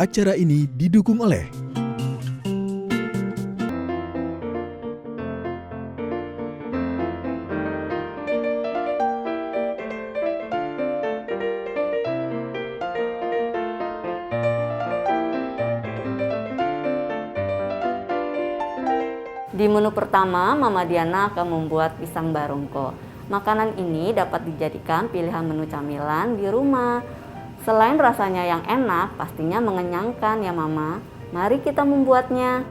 Acara ini didukung oleh Di menu pertama, Mama Diana akan membuat pisang barongko. Makanan ini dapat dijadikan pilihan menu camilan di rumah. Selain rasanya yang enak, pastinya mengenyangkan ya Mama. Mari kita membuatnya.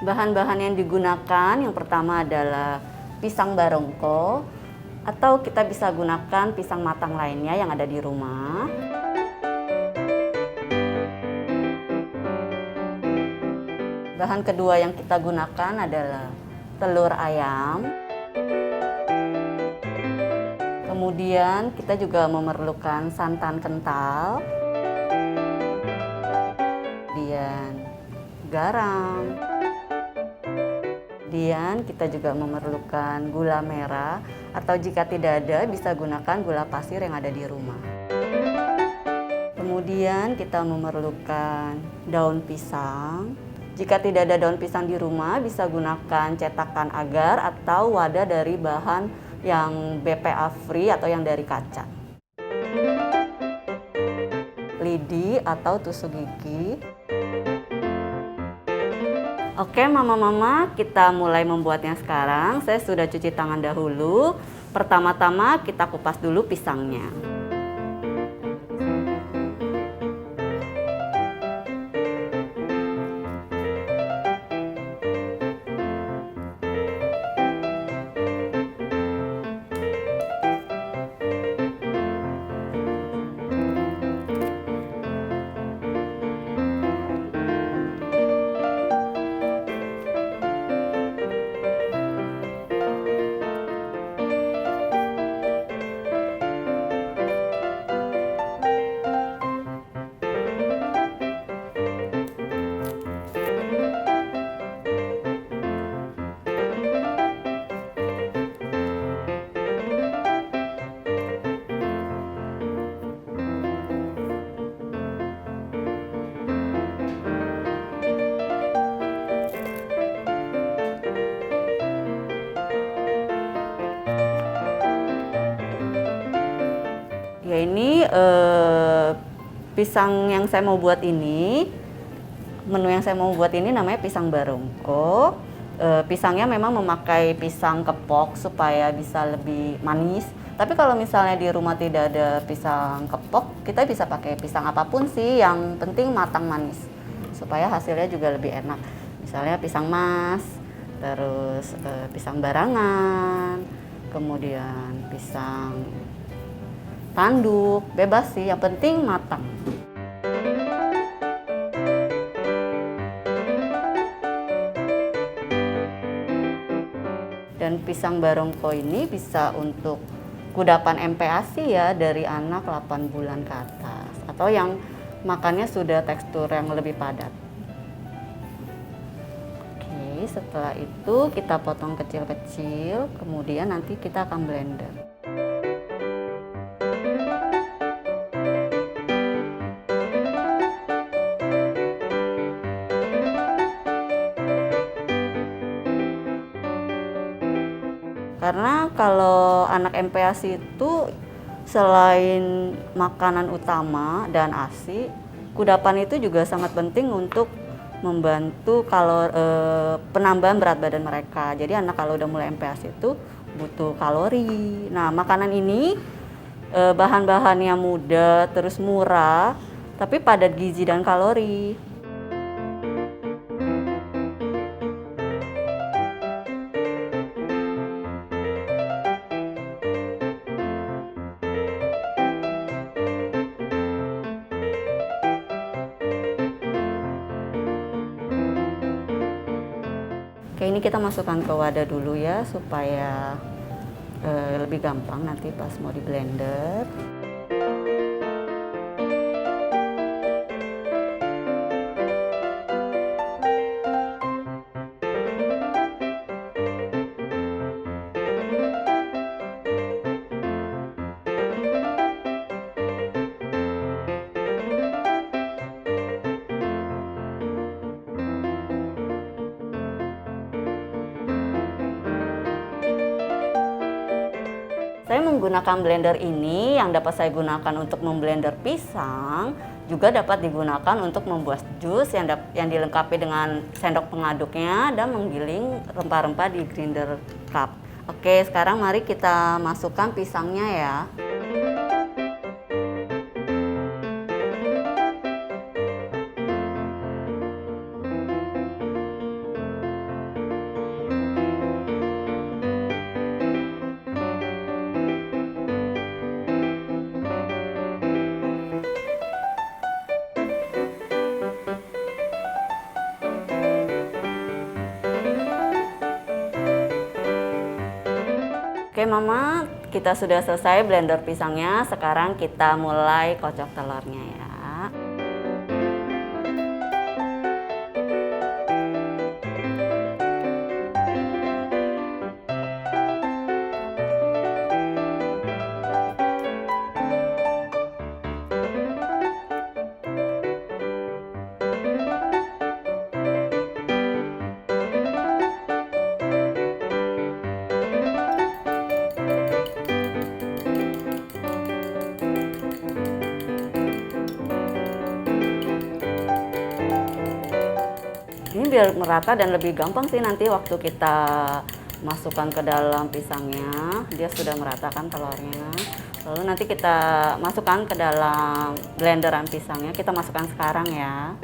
Bahan-bahan yang digunakan yang pertama adalah pisang barongko, atau kita bisa gunakan pisang matang lainnya yang ada di rumah. Bahan kedua yang kita gunakan adalah telur ayam. Kemudian kita juga memerlukan santan kental, kemudian garam. Kemudian kita juga memerlukan gula merah, atau jika tidak ada bisa gunakan gula pasir yang ada di rumah. Kemudian kita memerlukan daun pisang. Jika tidak ada daun pisang di rumah bisa gunakan cetakan agar atau wadah dari bahan yang BPA free atau yang dari kaca. Lidi atau tusuk gigi. Oke mama-mama, kita mulai membuatnya sekarang. Saya sudah cuci tangan dahulu. Pertama-tama kita kupas dulu pisangnya. Ya ini pisang yang saya mau buat ini, menu yang saya mau buat ini namanya pisang barongko. Pisangnya memang memakai pisang kepok supaya bisa lebih manis. Tapi kalau misalnya di rumah tidak ada pisang kepok, kita bisa pakai pisang apapun sih, yang penting matang manis. Supaya hasilnya juga lebih enak. Misalnya pisang mas, terus pisang barangan, kemudian pisang tanduk, bebas sih, yang penting matang. Dan pisang barongko ini bisa untuk kudapan MPASI ya, dari anak 8 bulan ke atas, atau yang makannya sudah tekstur yang lebih padat. Oke, setelah itu kita potong kecil-kecil, kemudian nanti kita akan blender. Karena kalau anak MPASI itu selain makanan utama dan ASI, kudapan itu juga sangat penting untuk membantu kalau penambahan berat badan mereka. Jadi anak kalau udah mulai MPASI itu butuh kalori. Nah, makanan ini bahan-bahannya mudah, terus murah, tapi padat gizi dan kalori. Oke, ini kita masukkan ke wadah dulu ya, supaya lebih gampang nanti pas mau di blender. Saya menggunakan blender ini yang dapat saya gunakan untuk memblender pisang, juga dapat digunakan untuk membuat jus yang dilengkapi dengan sendok pengaduknya dan menggiling rempah-rempah di grinder cup. Oke, sekarang mari kita masukkan pisangnya ya. Oke Mama, kita sudah selesai blender pisangnya. Sekarang kita mulai kocok telurnya ya. Ini biar merata dan lebih gampang sih nanti waktu kita masukkan ke dalam pisangnya. Dia sudah merata kan telurnya. Lalu nanti kita masukkan ke dalam blenderan pisangnya. Kita masukkan sekarang ya.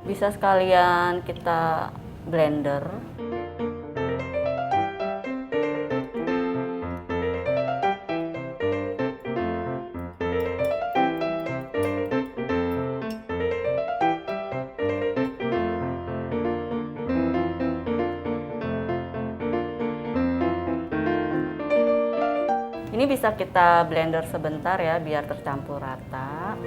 Bisa sekalian kita blender. Ini bisa kita blender sebentar ya biar tercampur rata.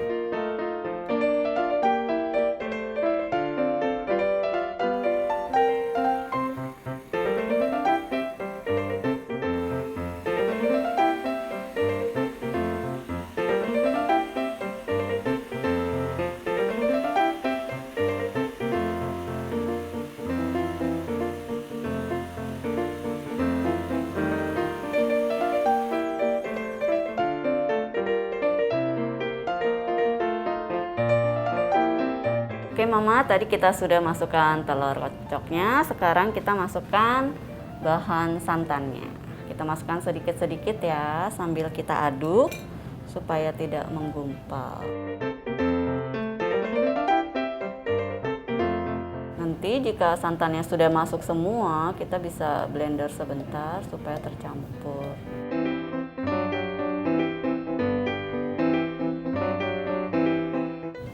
Oke Mama, tadi kita sudah masukkan telur kocoknya. Sekarang kita masukkan bahan santannya. Kita masukkan sedikit-sedikit ya, sambil kita aduk supaya tidak menggumpal. Nanti jika santannya sudah masuk semua, kita bisa blender sebentar supaya tercampur.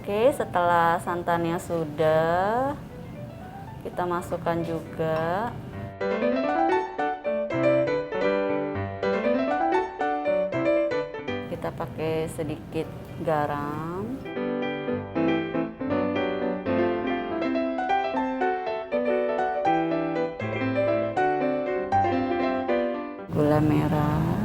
Oke, setelah santannya sudah, kita masukkan juga kita pakai sedikit garam, gula merah,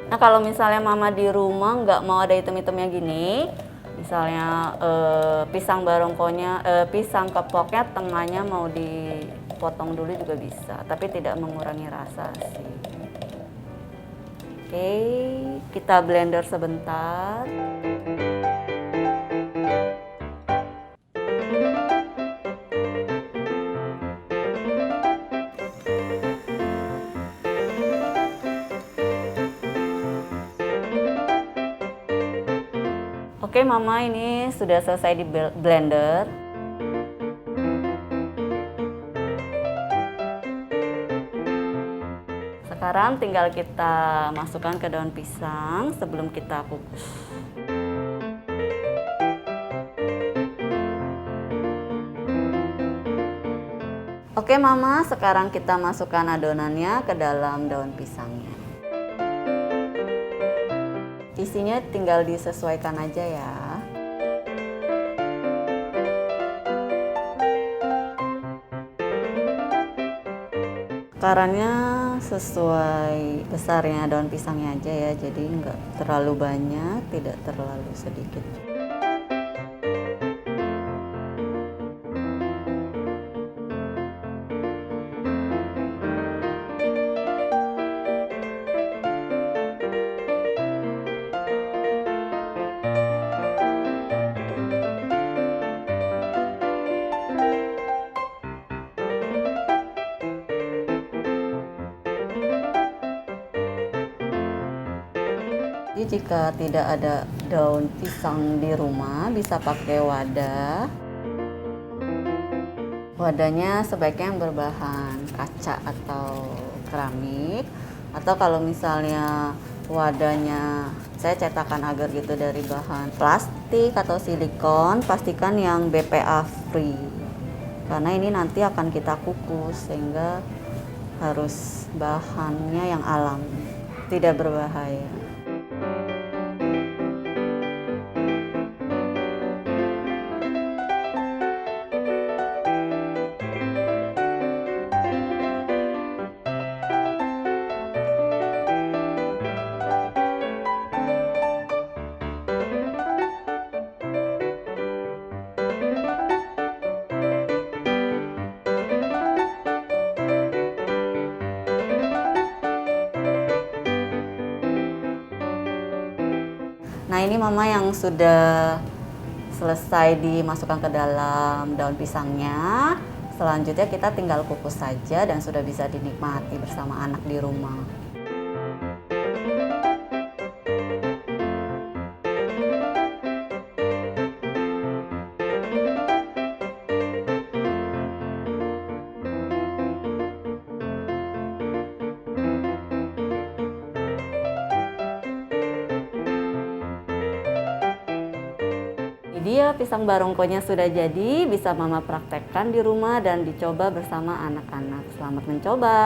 nah kalau misalnya Mama di rumah nggak mau ada item-itemnya gini, misalnya pisang barongkonya, pisang kepoknya tengahnya mau dipotong dulu juga bisa, tapi tidak mengurangi rasa sih. Oke, kita blender sebentar. Oke Mama, ini sudah selesai di blender. Sekarang tinggal kita masukkan ke daun pisang sebelum kita kukus. Oke Mama, sekarang kita masukkan adonannya ke dalam daun pisangnya. Isinya tinggal disesuaikan aja ya. Takarannya sesuai besarnya daun pisangnya aja ya, jadi nggak terlalu banyak, tidak terlalu sedikit. Jadi jika tidak ada daun pisang di rumah, bisa pakai wadah. Wadahnya sebaiknya yang berbahan kaca atau keramik. Atau kalau misalnya wadahnya saya cetakan agar gitu dari bahan plastik atau silikon, pastikan yang BPA free. Karena ini nanti akan kita kukus, sehingga harus bahannya yang alam, tidak berbahaya. Nah, ini Mama yang sudah selesai dimasukkan ke dalam daun pisangnya. Selanjutnya kita tinggal kukus saja dan sudah bisa dinikmati bersama anak di rumah. Ini dia pisang barongkonya sudah jadi, bisa Mama praktekkan di rumah dan dicoba bersama anak-anak. Selamat mencoba.